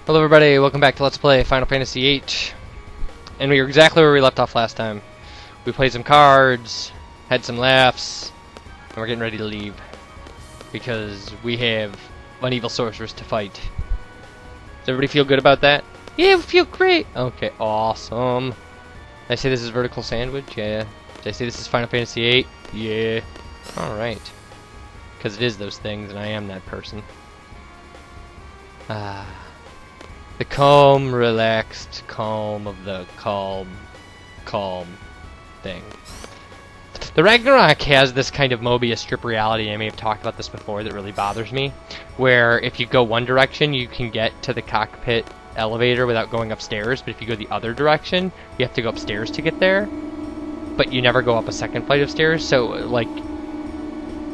Hello everybody, welcome back to Let's Play Final Fantasy VIII. And we are exactly where we left off last time. We played some cards, had some laughs, and we're getting ready to leave. Because we have an evil sorceress to fight. Does everybody feel good about that? Yeah, we feel great! Okay, awesome. Did I say this is VerticalSandwich? Yeah. Did I say this is Final Fantasy VIII? Yeah. Alright. Because it is those things, and I am that person. The calm, relaxed calm of the calm thing. The Ragnarok has this kind of Mobius strip reality, I may have talked about this before, that really bothers me. Where if you go one direction, you can get to the cockpit elevator without going upstairs, but if you go the other direction, you have to go upstairs to get there. But you never go up a second flight of stairs, so, like,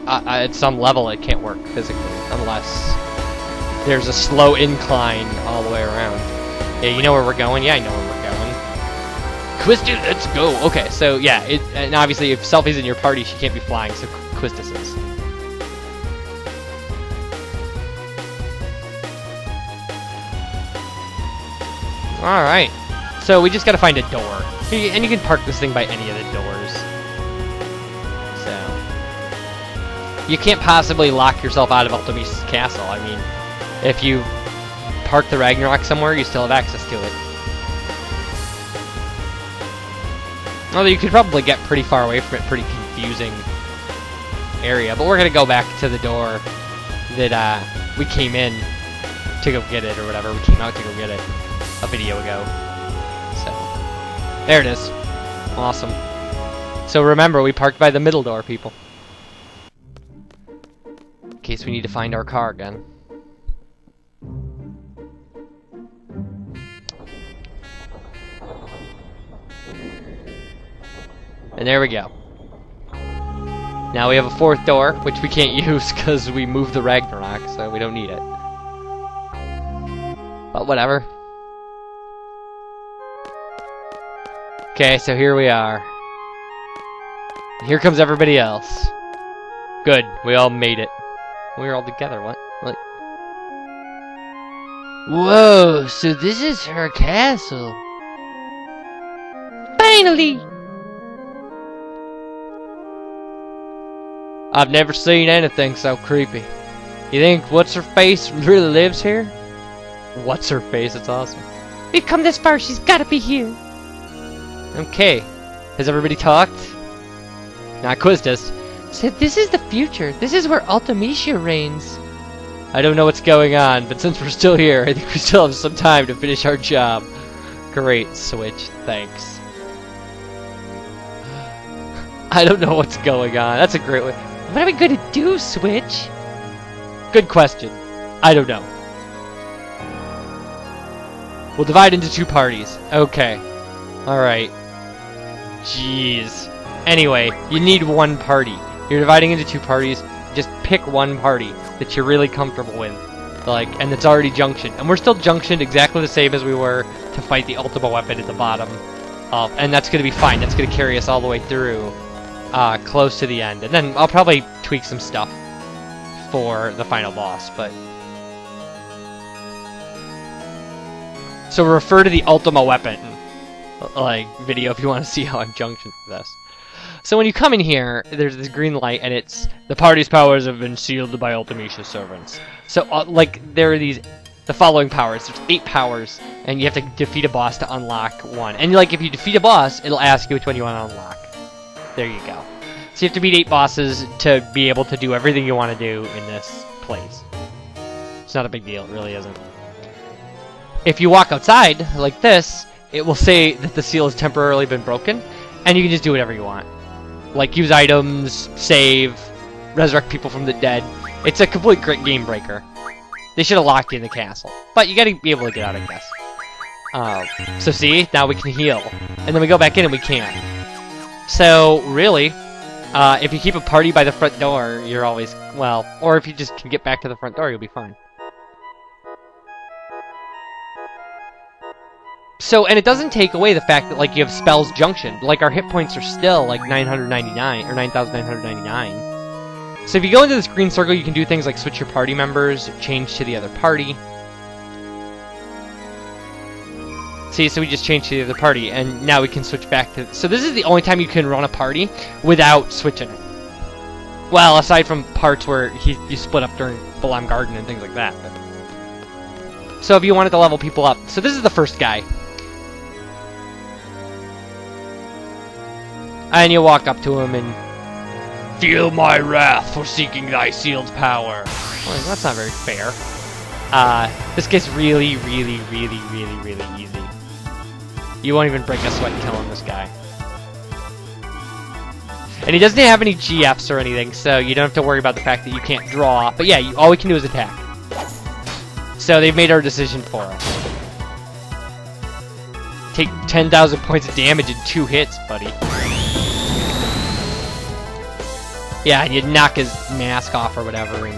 at some level it can't work physically, unless there's a slow incline all the way around. Yeah, you know where we're going? Yeah, I know where we're going. Quistis, let's go! Okay, so yeah, and obviously if Selphie's in your party, she can't be flying, so Quistis is. Alright, so we just gotta find a door. And you can park this thing by any of the doors. So you can't possibly lock yourself out of Ultimecia's castle. I mean, if you park the Ragnarok somewhere, you still have access to it. Although you could probably get pretty far away from it, pretty confusing area. But we're gonna go back to the door that we came in to go get it, or whatever. We came out to go get it a video ago. So there it is. Awesome. So remember, we parked by the middle door, people. In case we need to find our car again. And there we go. Now we have a fourth door, which we can't use because we moved the Ragnarok, so we don't need it. But whatever. Okay, so here we are. Here comes everybody else. Good, we all made it. We were all together, what? Like... Whoa, so this is her castle. Finally! I've never seen anything so creepy. You think What's-Her-Face really lives here? What's-Her-Face? It's awesome. We've come this far, she's gotta be here. Okay. Has everybody talked? Not Quistis. Said this is the future. This is where Ultimecia reigns. I don't know what's going on, but since we're still here, I think we still have some time to finish our job. Great, Switch. Thanks. I don't know what's going on. That's a great way. What are we gonna do, Switch? Good question. I don't know. We'll divide into two parties. Okay. Alright. Jeez. Anyway, you need one party. You're dividing into two parties. Just pick one party that you're really comfortable with. Like, and it's already junctioned. And we're still junctioned exactly the same as we were to fight the Ultima weapon at the bottom. And that's gonna be fine. That's gonna carry us all the way through. Close to the end. And then I'll probably tweak some stuff for the final boss, but... So refer to the Ultima weapon, like, video if you want to see how I'm junctioned for this. So when you come in here, there's this green light, and it's, the party's powers have been sealed by Ultimecia's servants. So, like, there are the following powers. There's 8 powers, and you have to defeat a boss to unlock one. And, like, if you defeat a boss, it'll ask you which one you want to unlock. There you go. So you have to beat 8 bosses to be able to do everything you want to do in this place. It's not a big deal, it really isn't. If you walk outside, like this, it will say that the seal has temporarily been broken, and you can just do whatever you want. Like, use items, save, resurrect people from the dead. It's a complete great game breaker. They should have locked you in the castle. But you gotta be able to get out, I guess. So see, now we can heal. And then we go back in and we can't. So, really, if you keep a party by the front door, you're always, well, or if you just can get back to the front door, you'll be fine. So, and it doesn't take away the fact that, like, you have spells junctioned. Like, our hit points are still, like, 999, or 9,999. So if you go into this green circle, you can do things like switch your party members, change to the other party. See, so we just changed to the other party, and now we can switch back to... So this is the only time you can run a party without switching it. Well, aside from parts where you split up during Balam Garden and things like that. But... So if you wanted to level people up... So this is the first guy. And you walk up to him and... Feel my wrath for seeking thy sealed power. Well, that's not very fair. This gets really, really, really, really, really easy. You won't even break a sweat killing this guy. And he doesn't have any GFs or anything, so you don't have to worry about the fact that you can't draw. But yeah, all we can do is attack. So they've made our decision for us. Take 10,000 points of damage in 2 hits, buddy. Yeah, and you knock his mask off or whatever. And...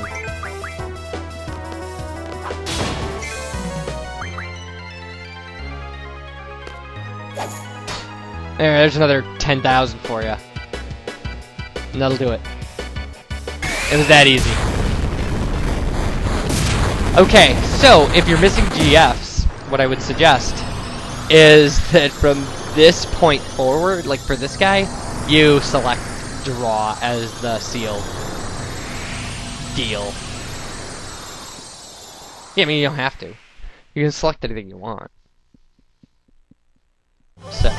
there's another 10,000 for you. And that'll do it. It was that easy. Okay, so if you're missing GFs, what I would suggest is that from this point forward, like for this guy, you select draw as the seal deal. Yeah, I mean, you don't have to. You can select anything you want. So.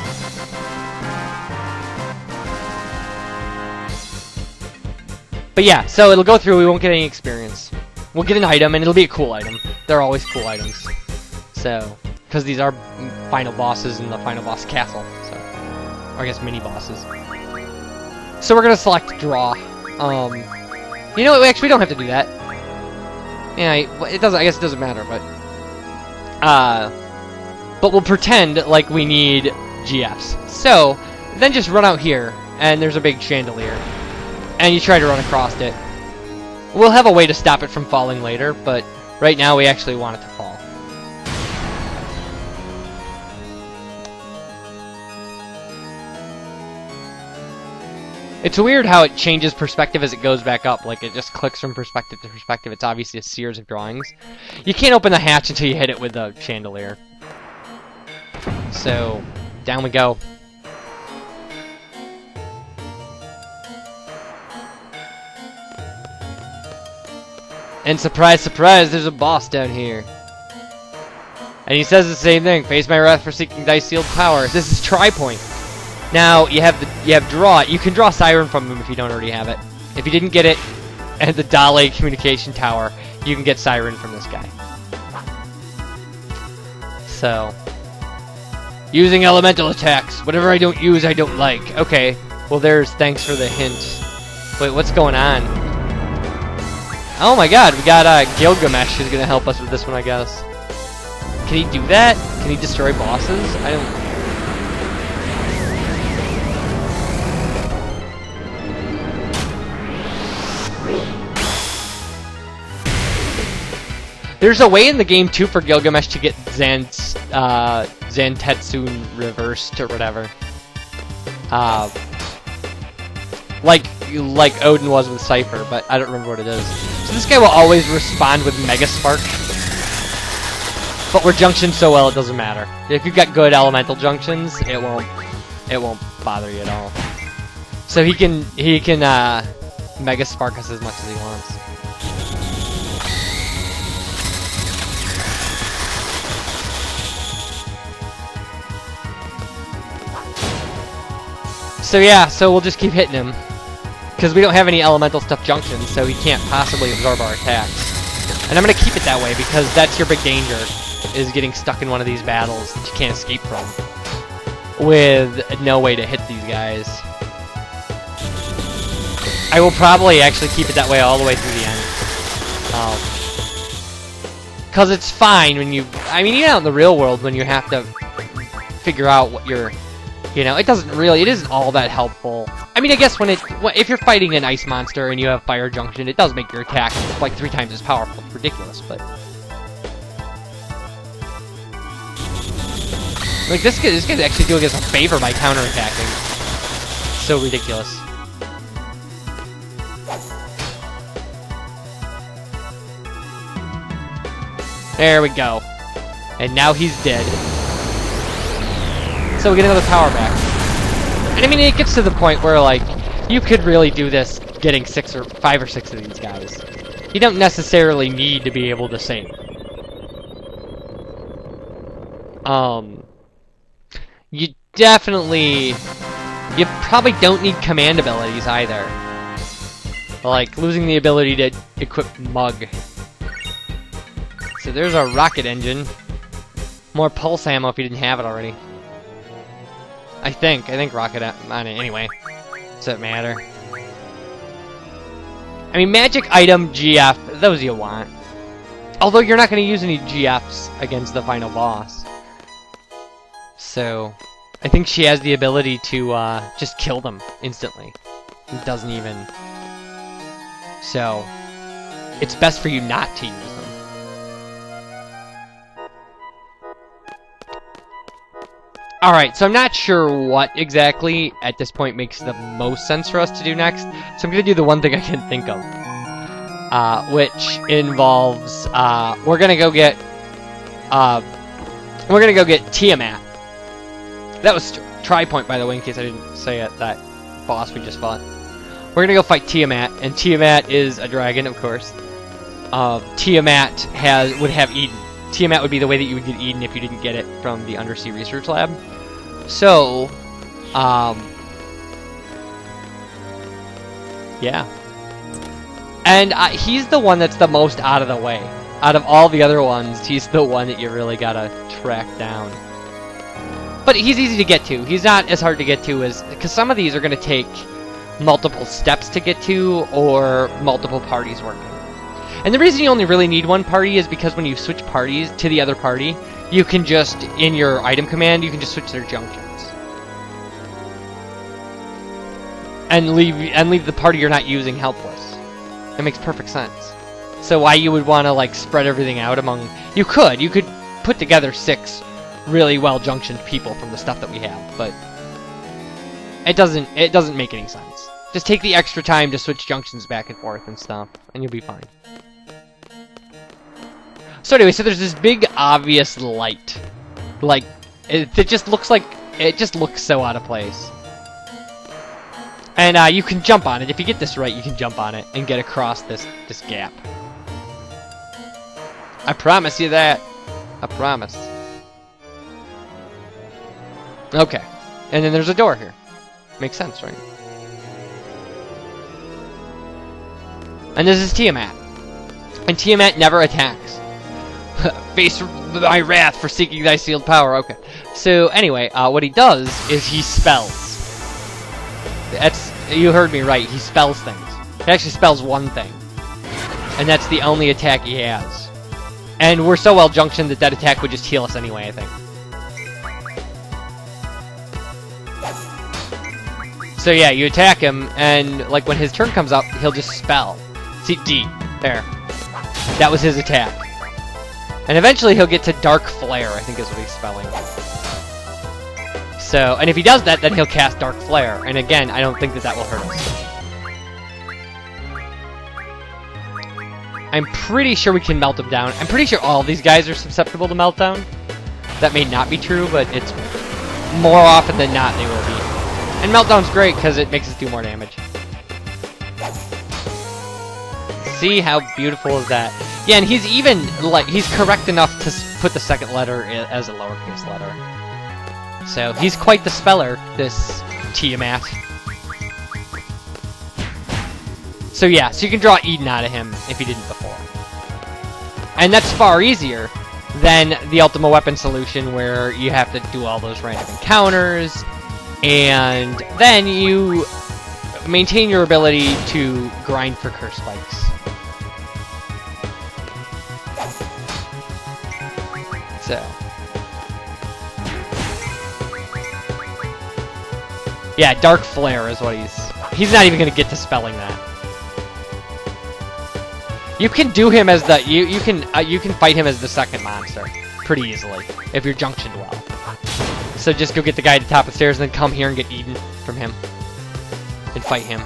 But yeah, so it'll go through, we won't get any experience. We'll get an item, and it'll be a cool item. They're always cool items. So, because these are final bosses in the final boss castle, so. Or I guess mini bosses. So we're gonna select draw. You know what, actually we don't have to do that. Yeah, it doesn't, I guess it doesn't matter, but we'll pretend like we need GFs. So, then just run out here, and there's a big chandelier. And you try to run across it. We'll have a way to stop it from falling later, but right now we actually want it to fall. It's weird how it changes perspective as it goes back up. Like, it just clicks from perspective to perspective. It's obviously a series of drawings. You can't open the hatch until you hit it with the chandelier. So, down we go. And surprise, surprise, there's a boss down here. And he says the same thing. Face my wrath for seeking thy sealed power. This is Tri-Point. Now, you have draw. You can draw Siren from him if you don't already have it. If you didn't get it at the Dale communication tower, you can get Siren from this guy. So, using elemental attacks. Whatever I don't use, I don't like. Okay, well there's thanks for the hint. Wait, what's going on? Oh my god, we got Gilgamesh who's gonna help us with this one, I guess. Can he do that? Can he destroy bosses? I don't... There's a way in the game, too, for Gilgamesh to get Zantetsun reversed or whatever. Like Odin was with Cypher, but I don't remember what it is. So this guy will always respond with Mega Spark. But we're junctioned so well it doesn't matter. If you've got good elemental junctions, it won't bother you at all. So he can Mega Spark us as much as he wants. So yeah, so we'll just keep hitting him. Because we don't have any elemental stuff junctions, so he can't possibly absorb our attacks. And I'm going to keep it that way, because that's your big danger, is getting stuck in one of these battles that you can't escape from. With no way to hit these guys. I will probably actually keep it that way all the way through the end. Because it's fine when you... I mean, even out in the real world, when you have to figure out what you're... You know, it isn't all that helpful. I mean, I guess if you're fighting an ice monster and you have fire junction, it does make your attack like 3 times as powerful. It's ridiculous, but... Like, this guy's actually doing us a favor by counterattacking. So ridiculous. There we go. And now he's dead. So we get another power back. And I mean, it gets to the point where, like, you could really do this getting 5 or 6 of these guys. You don't necessarily need to be able to save. You probably don't need command abilities either. Like, losing the ability to equip Mug. So there's our rocket engine. More pulse ammo if you didn't have it already. I think rocket on it anyway. Does that matter? I mean, magic item, GF, those you want. Although you're not going to use any GFs against the final boss. So, I think she has the ability to just kill them instantly. It doesn't even... So, it's best for you not to use them. Alright, so I'm not sure what exactly at this point makes the most sense for us to do next. So I'm going to do the one thing I can think of. Which involves, we're going to go get Tiamat. That was Tri-Point, by the way, in case I didn't say it, that boss we just fought. We're going to go fight Tiamat, and Tiamat is a dragon, of course. Tiamat would have Eden. Tiamat would be the way that you would get Eden if you didn't get it from the Undersea Research Lab. So, yeah. And he's the one that's the most out of the way. Out of all the other ones, he's the one that you really gotta track down. But he's easy to get to. He's not as hard to get to as... Because some of these are gonna take multiple steps to get to, or multiple parties working. And the reason you only really need one party is because when you switch parties to the other party, you can just, in your item command, you can just switch their junctions. And leave the party you're not using helpless. That makes perfect sense. So why you would want to, like, spread everything out among... You could put together 6 really well-junctioned people from the stuff that we have, but... It doesn't make any sense. Just take the extra time to switch junctions back and forth and stuff, and you'll be fine. So anyway, so there's this big obvious light. Like, it just looks like, it just looks so out of place. And you can jump on it. If you get this right, you can jump on it and get across this gap. I promise you that. I promise. Okay. And then there's a door here. Makes sense, right? And this is Tiamat. And Tiamat never attacks. Face my wrath for seeking thy sealed power. Okay. So anyway, what he does is he spells. You heard me right. He spells things. He actually spells one thing, and that's the only attack he has. And we're so well junctioned that that attack would just heal us anyway, I think. So yeah, you attack him, and like when his turn comes up, he'll just spell. See, D. There. That was his attack. And eventually he'll get to Dark Flare, I think is what he's spelling. So, and if he does that, then he'll cast Dark Flare. And again, I don't think that will hurt us. I'm pretty sure we can melt him down. I'm pretty sure all these guys are susceptible to meltdown. That may not be true, but it's more often than not they will be. And meltdown's great because it makes us do more damage. See how beautiful is that? Yeah, and he's even, like, he's correct enough to put the second letter as a lowercase letter. So, he's quite the speller, this Tiamat. So yeah, so you can draw Eden out of him if you didn't before. And that's far easier than the Ultima Weapon solution where you have to do all those random encounters, and then you maintain your ability to grind for curse spikes. So. Yeah, Dark Flare is what he's not even gonna get to spelling that. You can do him as the you can fight him as the second monster pretty easily if you're junctioned well. So just go get the guy at the top of the stairs and then come here and get Eden from him and fight him.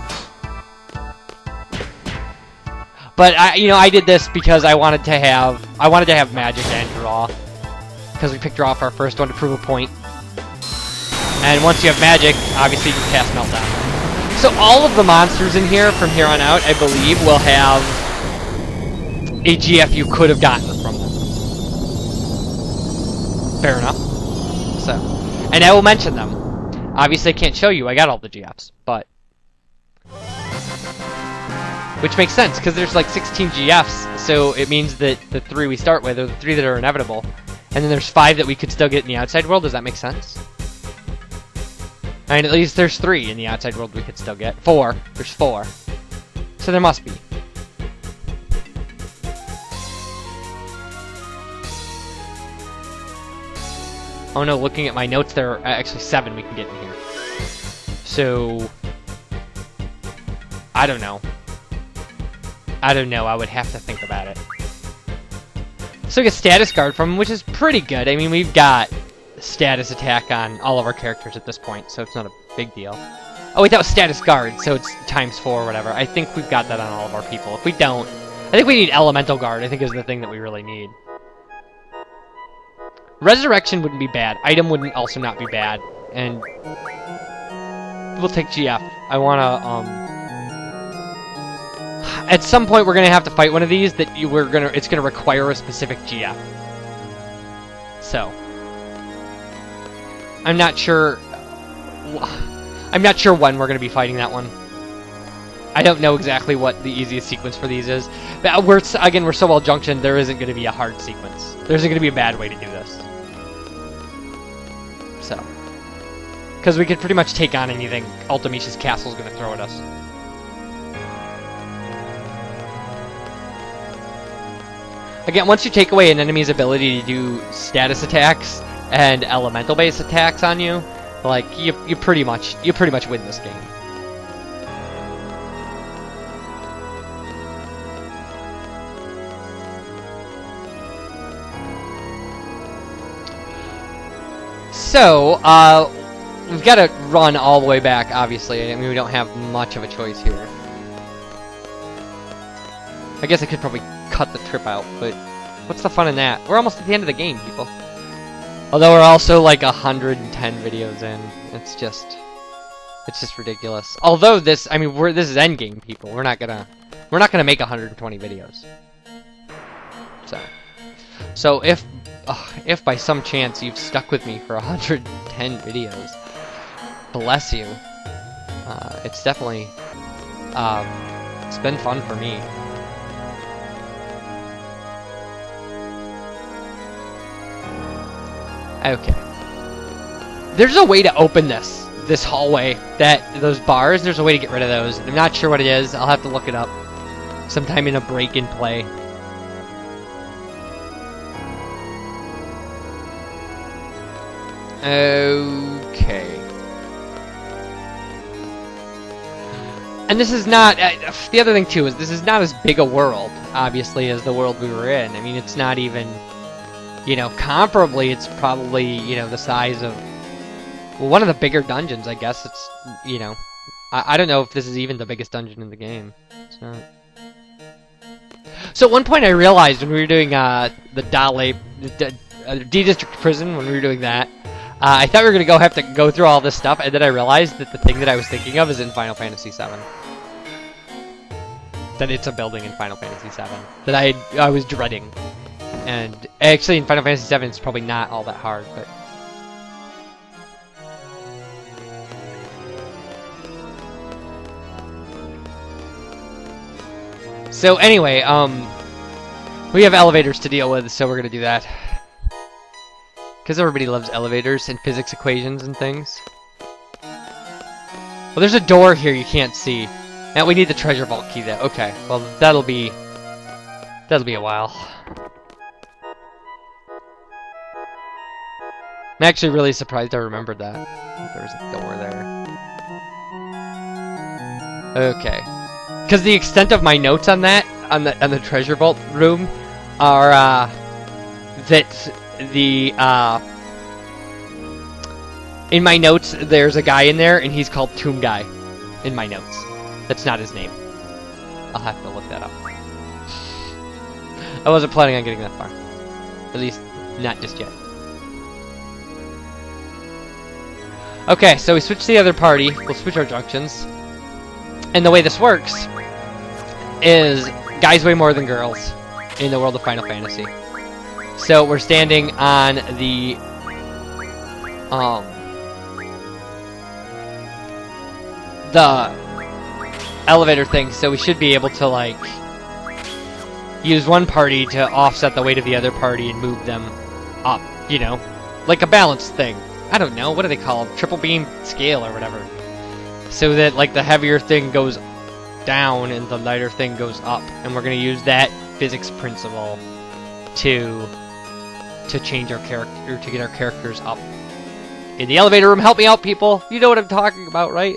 But I did this because I wanted to have magic and draw, because we picked draw for our first one to prove a point. And once you have magic, obviously you can cast Meltdown. So all of the monsters in here, from here on out, I believe, will have a GF you could have gotten from them. Fair enough. So, and I will mention them. Obviously, I can't show you. I got all the GFs, but which makes sense because there's like 16 GFs, so it means that the 3 we start with are the 3 that are inevitable, and then there's 5 that we could still get in the outside world. Does that make sense? I mean, at least there's 3 in the outside world we could still get. 4. There's 4. So there must be. Oh no, looking at my notes, there are actually 7 we can get in here. So, I don't know. I would have to think about it. So we get status guard from him, which is pretty good. I mean, we've got status attack on all of our characters at this point, so it's not a big deal. Oh wait, that was status guard, so it's ×4 or whatever. I think we've got that on all of our people. If we don't, I think we need elemental guard, I think is the thing that we really need. Resurrection wouldn't be bad. Item wouldn't also not be bad. And we'll take GF. I wanna, at some point we're gonna have to fight one of these that it's gonna require a specific GF. So I'm not sure when we're gonna be fighting that one. I don't know exactly what the easiest sequence for these is. But we're so well junctioned, there isn't gonna be a hard sequence. There isn't gonna be a bad way to do this. So, because we could pretty much take on anything Ultimecia's castle is going to throw at us. Again, once you take away an enemy's ability to do status attacks and elemental-based attacks on you, like you pretty much win this game. So, we've got to run all the way back, obviously. I mean, we don't have much of a choice here. I guess I could probably cut the trip out, but what's the fun in that? We're almost at the end of the game, people. Although we're also like 110 videos in. It's just ridiculous. Although this, I mean, this is endgame, people. We're not gonna make 120 videos. So if by some chance you've stuck with me for 110 videos, bless you. It's definitely, it's been fun for me. Okay. There's a way to open this hallway, those bars, there's a way to get rid of those. I'm not sure what it is, I'll have to look it up sometime in a break in play. Okay. And this is not, the other thing too is this is not as big a world, obviously, as the world we were in. I mean, it's not even, you know, comparably, it's probably, you know, the size of, well, one of the bigger dungeons, I guess. It's, you know, I don't know if this is even the biggest dungeon in the game. It's not. So at one point I realized when we were doing the D-District Prison, when we were doing that, I thought we were going to have to go through all this stuff, and then I realized that the thing that I was thinking of is in Final Fantasy VII. That it's a building in Final Fantasy VII. That I was dreading. And actually in Final Fantasy VII it's probably not all that hard, but... So anyway, we have elevators to deal with, so we're going to do that. Because everybody loves elevators and physics equations and things. Well, there's a door here you can't see. Now we need the treasure vault key though. Okay, well that'll be a while. I'm actually really surprised I remembered that. There was a door there. Okay. Because the extent of my notes on that, on the treasure vault room, are that the in my notes there's a guy in there and he's called Tomb Guy in my notes. That's not his name. I'll have to look that up. I wasn't planning on getting that far. At least not just yet. Okay, so we switch to the other party. We'll switch our junctions. And the way this works is guys weigh more than girls in the world of Final Fantasy. So we're standing on the elevator thing, so we should be able to like use one party to offset the weight of the other party and move them up, you know, like a balance thing. I don't know, what do they call them? Triple beam scale or whatever. So that like the heavier thing goes down and the lighter thing goes up, and we're gonna use that physics principle to change our character, to get our characters up in the elevator room. Help me out, people. You know what I'm talking about, right?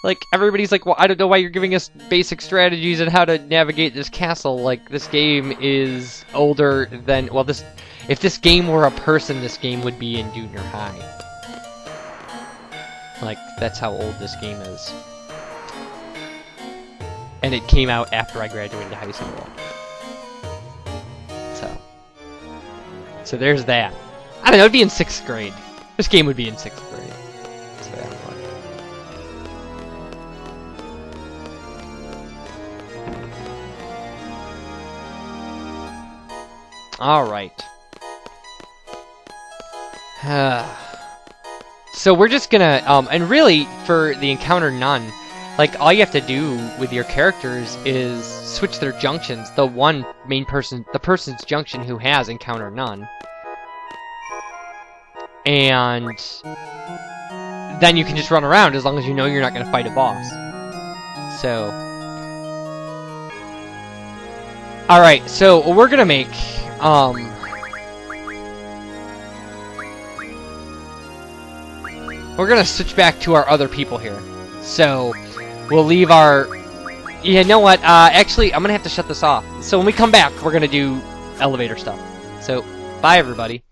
Like, everybody's like, well, I don't know why you're giving us basic strategies on how to navigate this castle. Like, this game is older than, well, if this game were a person, this game would be in junior high. Like, that's how old this game is. And it came out after I graduated high school. So there's that. I don't know, it'd be in 6th grade. This game would be in 6th grade. So yeah, alright. So we're just gonna, and really, for the encounter none, like, all you have to do with your characters is switch their junctions. The person's junction who has encounter none. And then you can just run around as long as you know you're not going to fight a boss. So, alright, so we're going to make, we're going to switch back to our other people here. So, we'll leave our, you know what, actually, I'm going to have to shut this off. So when we come back, we're going to do elevator stuff. So, bye everybody.